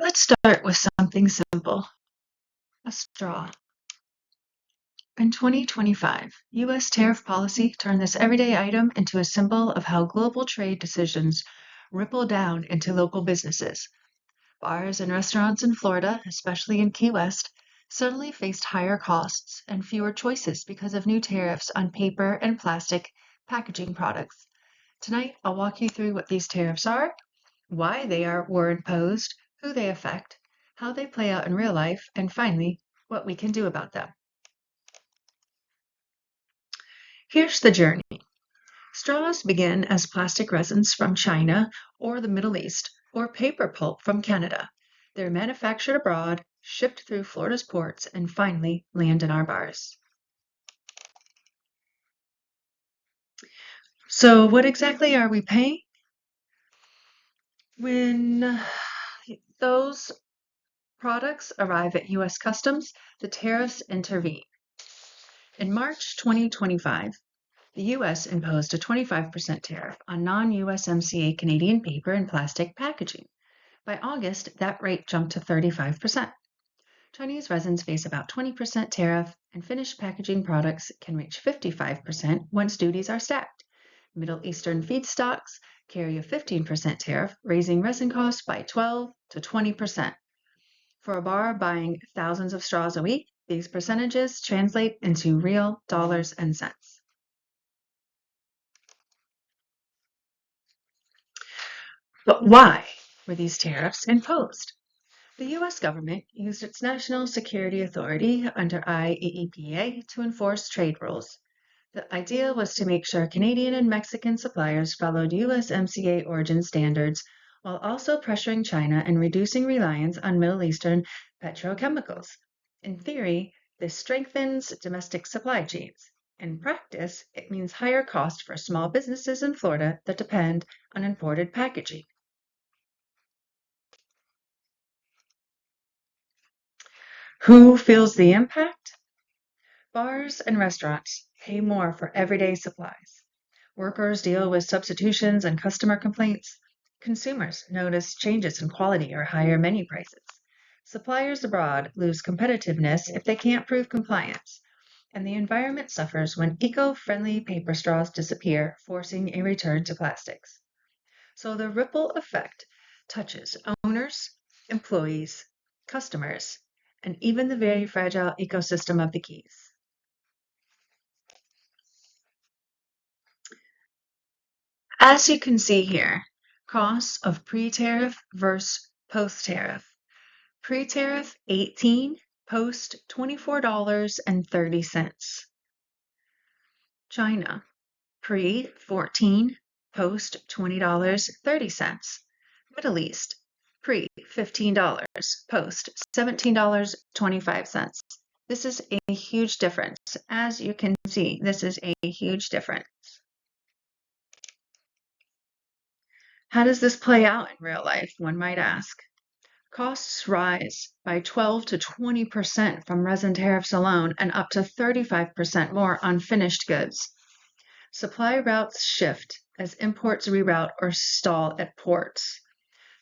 Let's start with something simple, a straw. In 2025, U.S. tariff policy turned this everyday item into a symbol of how global trade decisions ripple down into local businesses. Bars and restaurants in Florida, especially in Key West, suddenly faced higher costs and fewer choices because of new tariffs on paper and plastic packaging products. Tonight, I'll walk you through what these tariffs are, why were imposed, who they affect, how they play out in real life, and finally, what we can do about them. Here's the journey. Straws begin as plastic resins from China or the Middle East, or paper pulp from Canada. They're manufactured abroad, shipped through Florida's ports, and finally land in our bars. So, what exactly are we paying? When those products arrive at U.S. Customs, the tariffs intervene. In March 2025, the U.S. imposed a 25% tariff on non-USMCA Canadian paper and plastic packaging. By August, that rate jumped to 35%. Chinese resins face about 20% tariff, and finished packaging products can reach 55% once duties are stacked. Middle Eastern feedstocks carry a 15% tariff, raising resin costs by 12 to 20%. For a bar buying thousands of straws a week, these percentages translate into real dollars and cents. But why were these tariffs imposed? The U.S. government used its National Security Authority under IEEPA to enforce trade rules. The idea was to make sure Canadian and Mexican suppliers followed USMCA origin standards while also pressuring China and reducing reliance on Middle Eastern petrochemicals. In theory, this strengthens domestic supply chains. In practice, it means higher costs for small businesses in Florida that depend on imported packaging. Who feels the impact? Bars and restaurants pay more for everyday supplies. Workers deal with substitutions and customer complaints. Consumers notice changes in quality or higher menu prices. Suppliers abroad lose competitiveness if they can't prove compliance. And the environment suffers when eco-friendly paper straws disappear, forcing a return to plastics. So the ripple effect touches owners, employees, customers, and even the very fragile ecosystem of the Keys. As you can see here, costs of pre-tariff versus post-tariff. Pre-tariff 18, post $24.30. China, pre 14, post $20.30. Middle East, pre $15, post $17.25. This is a huge difference. As you can see, this is a huge difference. How does this play out in real life, one might ask? Costs rise by 12 to 20% from resin tariffs alone and up to 35% more on finished goods. Supply routes shift as imports reroute or stall at ports.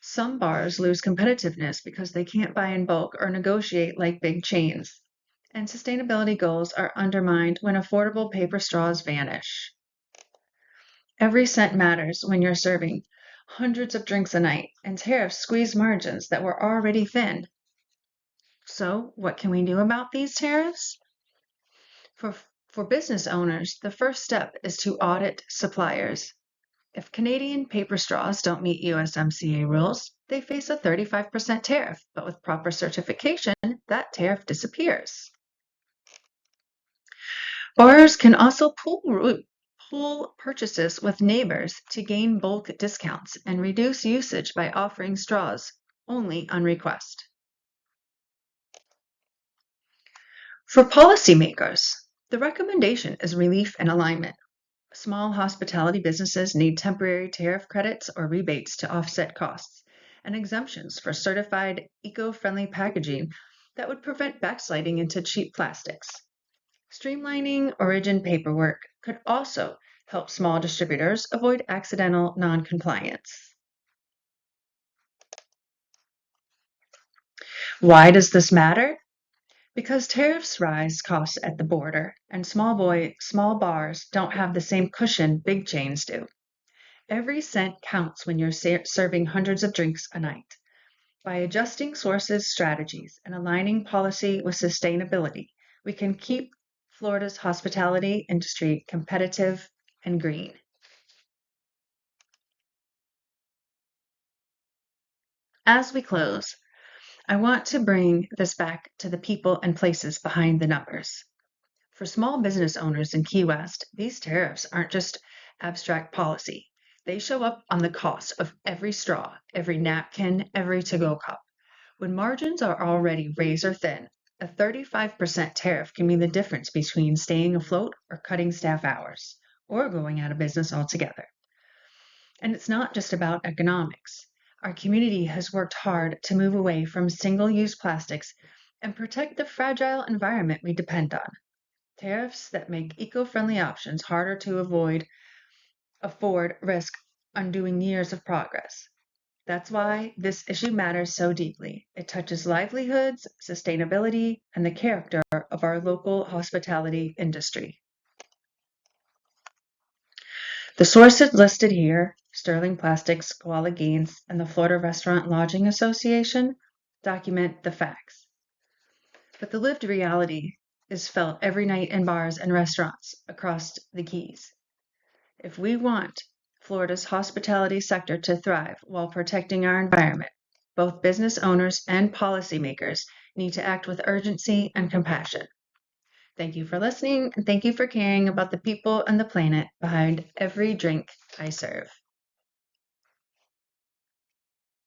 Some bars lose competitiveness because they can't buy in bulk or negotiate like big chains. And sustainability goals are undermined when affordable paper straws vanish. Every cent matters when you're serving hundreds of drinks a night, and tariffs squeeze margins that were already thin. So, what can we do about these tariffs? For business owners, the first step is to audit suppliers. If Canadian paper straws don't meet USMCA rules, they face a 35% tariff, but with proper certification, that tariff disappears. Bars can also pool purchases with neighbors to gain bulk discounts and reduce usage by offering straws only on request. For policymakers, the recommendation is relief and alignment. Small hospitality businesses need temporary tariff credits or rebates to offset costs, and exemptions for certified eco-friendly packaging that would prevent backsliding into cheap plastics. Streamlining origin paperwork could also help small distributors avoid accidental non-compliance. Why does this matter? Because tariffs rise costs at the border, and small bars don't have the same cushion big chains do. Every cent counts when you're serving hundreds of drinks a night. By adjusting sources, strategies, and aligning policy with sustainability, we can keep Florida's hospitality industry competitive and green. As we close, I want to bring this back to the people and places behind the numbers. For small business owners in Key West, these tariffs aren't just abstract policy. They show up on the cost of every straw, every napkin, every to go cup. When margins are already razor thin, a 35% tariff can mean the difference between staying afloat or cutting staff hours, or going out of business altogether. And it's not just about economics. Our community has worked hard to move away from single use plastics and protect the fragile environment we depend on. Tariffs that make eco friendly options harder to afford risk undoing years of progress. That's why this issue matters so deeply. It touches livelihoods, sustainability, and the character of our local hospitality industry. The sources listed here, Sterling Plastics, Koala Gaines, and the Florida Restaurant Lodging Association, document the facts. But the lived reality is felt every night in bars and restaurants across the Keys. If we want Florida's hospitality sector to thrive while protecting our environment, both business owners and policymakers need to act with urgency and compassion. Thank you for listening, and thank you for caring about the people and the planet behind every drink I serve.